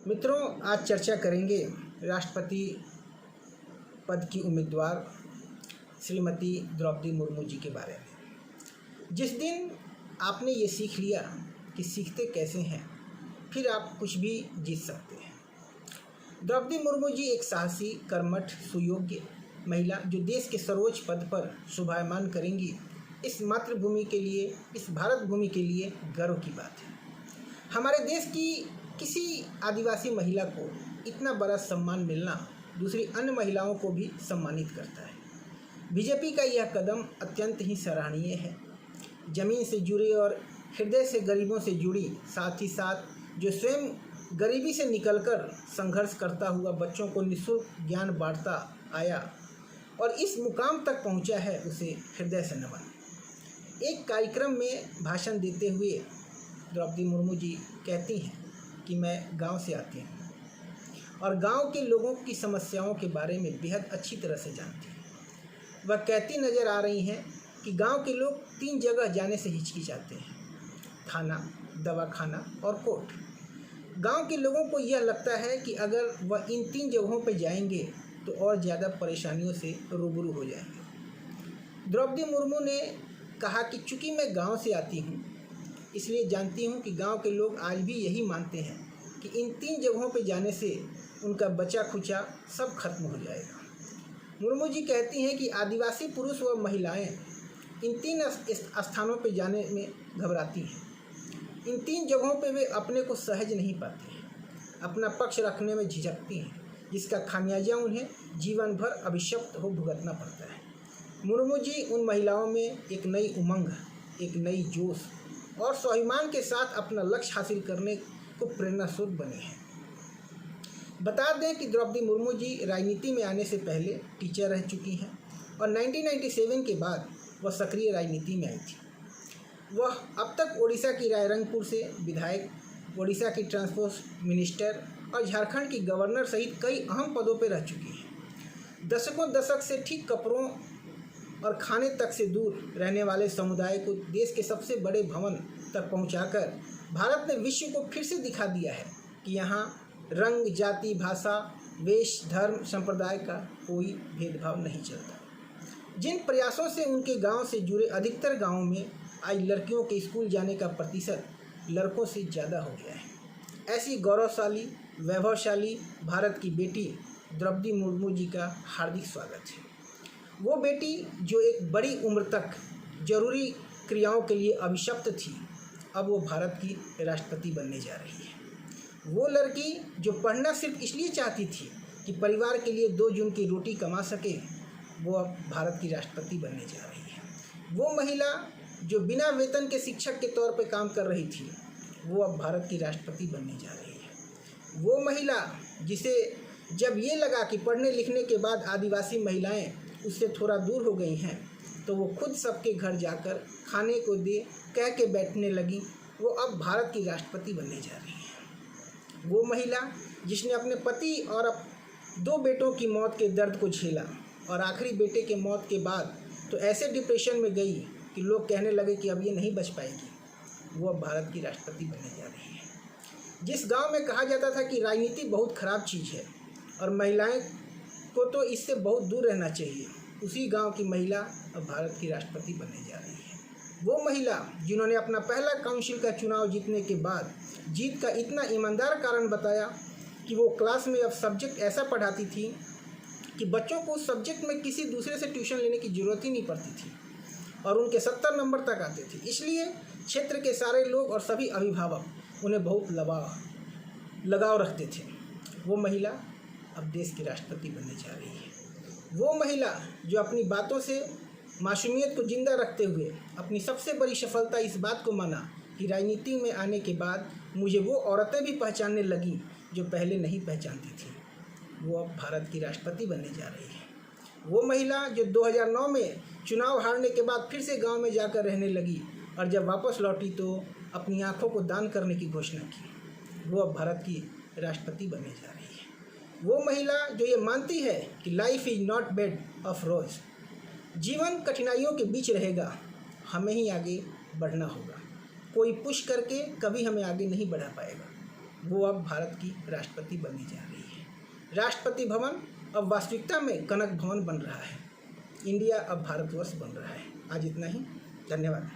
मित्रों, आज चर्चा करेंगे राष्ट्रपति पद की उम्मीदवार श्रीमती द्रौपदी मुर्मू जी के बारे में। जिस दिन आपने ये सीख लिया कि सीखते कैसे हैं, फिर आप कुछ भी जीत सकते हैं। द्रौपदी मुर्मू जी एक साहसी, कर्मठ, सुयोग्य महिला जो देश के सर्वोच्च पद पर शोभायमान करेंगी, इस मातृभूमि के लिए, इस भारत भूमि के लिए गर्व की बात है। हमारे देश की किसी आदिवासी महिला को इतना बड़ा सम्मान मिलना दूसरी अन्य महिलाओं को भी सम्मानित करता है। बीजेपी का यह कदम अत्यंत ही सराहनीय है। जमीन से जुड़ी और हृदय से गरीबों से जुड़ी, साथ ही साथ जो स्वयं गरीबी से निकलकर संघर्ष करता हुआ बच्चों को निःशुल्क ज्ञान बांटता आया और इस मुकाम तक पहुंचा है, उसे हृदय से नमन। एक कार्यक्रम में भाषण देते हुए द्रौपदी मुर्मू जी कहती हैं कि मैं गांव से आती हूं और गांव के लोगों की समस्याओं के बारे में बेहद अच्छी तरह से जानती हैं। वह कहती नज़र आ रही हैं कि गांव के लोग 3 जगह जाने से हिचकिचाते हैं: थाना, दवाखाना और कोर्ट। गांव के लोगों को यह लगता है कि अगर वह इन 3 जगहों पर जाएंगे तो और ज़्यादा परेशानियों से रूबरू हो जाएंगे। द्रौपदी मुर्मू ने कहा कि चूँकि मैं गांव से आती हूँ, इसलिए जानती हूँ कि गांव के लोग आज भी यही मानते हैं कि इन 3 जगहों पर जाने से उनका बचा खुचा सब खत्म हो जाएगा। मुर्मू जी कहती हैं कि आदिवासी पुरुष व महिलाएं इन 3 स्थानों पर जाने में घबराती हैं। इन 3 जगहों पर वे अपने को सहज नहीं पाती हैं, अपना पक्ष रखने में झिझकती हैं, जिसका खामियाजा उन्हें जीवन भर अभिशप्त हो भुगतना पड़ता है। मुर्मू जी उन महिलाओं में एक नई उमंग, एक नई जोश और स्वाभिमान के साथ अपना लक्ष्य हासिल करने को प्रेरणा स्रोत बने हैं। बता दें कि द्रौपदी मुर्मू जी राजनीति में आने से पहले टीचर रह चुकी हैं और 1997 के बाद वह सक्रिय राजनीति में आई थी। वह अब तक ओडिशा की रायरंगपुर से विधायक, ओडिशा की ट्रांसपोर्ट मिनिस्टर और झारखंड की गवर्नर सहित कई अहम पदों पर रह चुकी हैं। दशक से ठीक कपड़ों और खाने तक से दूर रहने वाले समुदाय को देश के सबसे बड़े भवन तक पहुंचाकर भारत ने विश्व को फिर से दिखा दिया है कि यहाँ रंग, जाति, भाषा, वेश, धर्म, संप्रदाय का कोई भेदभाव नहीं चलता। जिन प्रयासों से उनके गांव से जुड़े अधिकतर गांवों में आज लड़कियों के स्कूल जाने का प्रतिशत लड़कों से ज़्यादा हो गया है। ऐसी गौरवशाली, वैभवशाली भारत की बेटी द्रौपदी मुर्मू जी का हार्दिक स्वागत है। वो बेटी जो एक बड़ी उम्र तक जरूरी क्रियाओं के लिए अभिशप्त थी, अब वो भारत की राष्ट्रपति बनने जा रही है। वो लड़की जो पढ़ना सिर्फ इसलिए चाहती थी कि परिवार के लिए 2 जून की रोटी कमा सके, वो अब भारत की राष्ट्रपति बनने जा रही है। वो महिला जो बिना वेतन के शिक्षक के तौर पर काम कर रही थी, वो अब भारत की राष्ट्रपति बनने जा रही है। वो महिला जिसे जब ये लगा कि पढ़ने लिखने के बाद आदिवासी महिलाएं उससे थोड़ा दूर हो गई हैं, तो वो खुद सबके घर जाकर खाने को दे कह के बैठने लगी, वो अब भारत की राष्ट्रपति बनने जा रही है। वो महिला जिसने अपने पति और 2 बेटों की मौत के दर्द को झेला और आखिरी बेटे के मौत के बाद तो ऐसे डिप्रेशन में गई कि लोग कहने लगे कि अब ये नहीं बच पाएगी, वो अब भारत की राष्ट्रपति बनने जा रही है। जिस गांव में कहा जाता था कि राजनीति बहुत ख़राब चीज़ है और महिलाएं को तो इससे बहुत दूर रहना चाहिए, उसी गांव की महिला अब भारत की राष्ट्रपति बनने जा रही है। वो महिला जिन्होंने अपना पहला काउंसिल का चुनाव जीतने के बाद जीत का इतना ईमानदार कारण बताया कि वो क्लास में अब सब्जेक्ट ऐसा पढ़ाती थी कि बच्चों को उस सब्जेक्ट में किसी दूसरे से ट्यूशन लेने की ज़रूरत ही नहीं पड़ती थी और उनके 70 नंबर तक आते थे। इसलिए क्षेत्र के सारे लोग और सभी अभिभावक उन्हें बहुत लगाव रखते थे। वो महिला अब देश की राष्ट्रपति बनने जा रही है। वो महिला जो अपनी बातों से मासूमियत को जिंदा रखते हुए अपनी सबसे बड़ी सफलता इस बात को माना कि राजनीति में आने के बाद मुझे वो औरतें भी पहचानने लगी जो पहले नहीं पहचानती थी, वो अब भारत की राष्ट्रपति बनने जा रही है। वो महिला जो 2009 में चुनाव हारने के बाद फिर से गांव में जाकर रहने लगी और जब वापस लौटी तो अपनी आँखों को दान करने की घोषणा की, वो अब भारत की राष्ट्रपति बनने जा रही है। वो महिला जो ये मानती है कि life is not bed of रोज, जीवन कठिनाइयों के बीच रहेगा, हमें ही आगे बढ़ना होगा, कोई पुश करके कभी हमें आगे नहीं बढ़ा पाएगा। वो अब भारत की राष्ट्रपति बनने जा रही है। राष्ट्रपति भवन अब वास्तविकता में कनक भवन बन रहा है। इंडिया अब भारतवर्ष बन रहा है। आज इतना ही, धन्यवाद।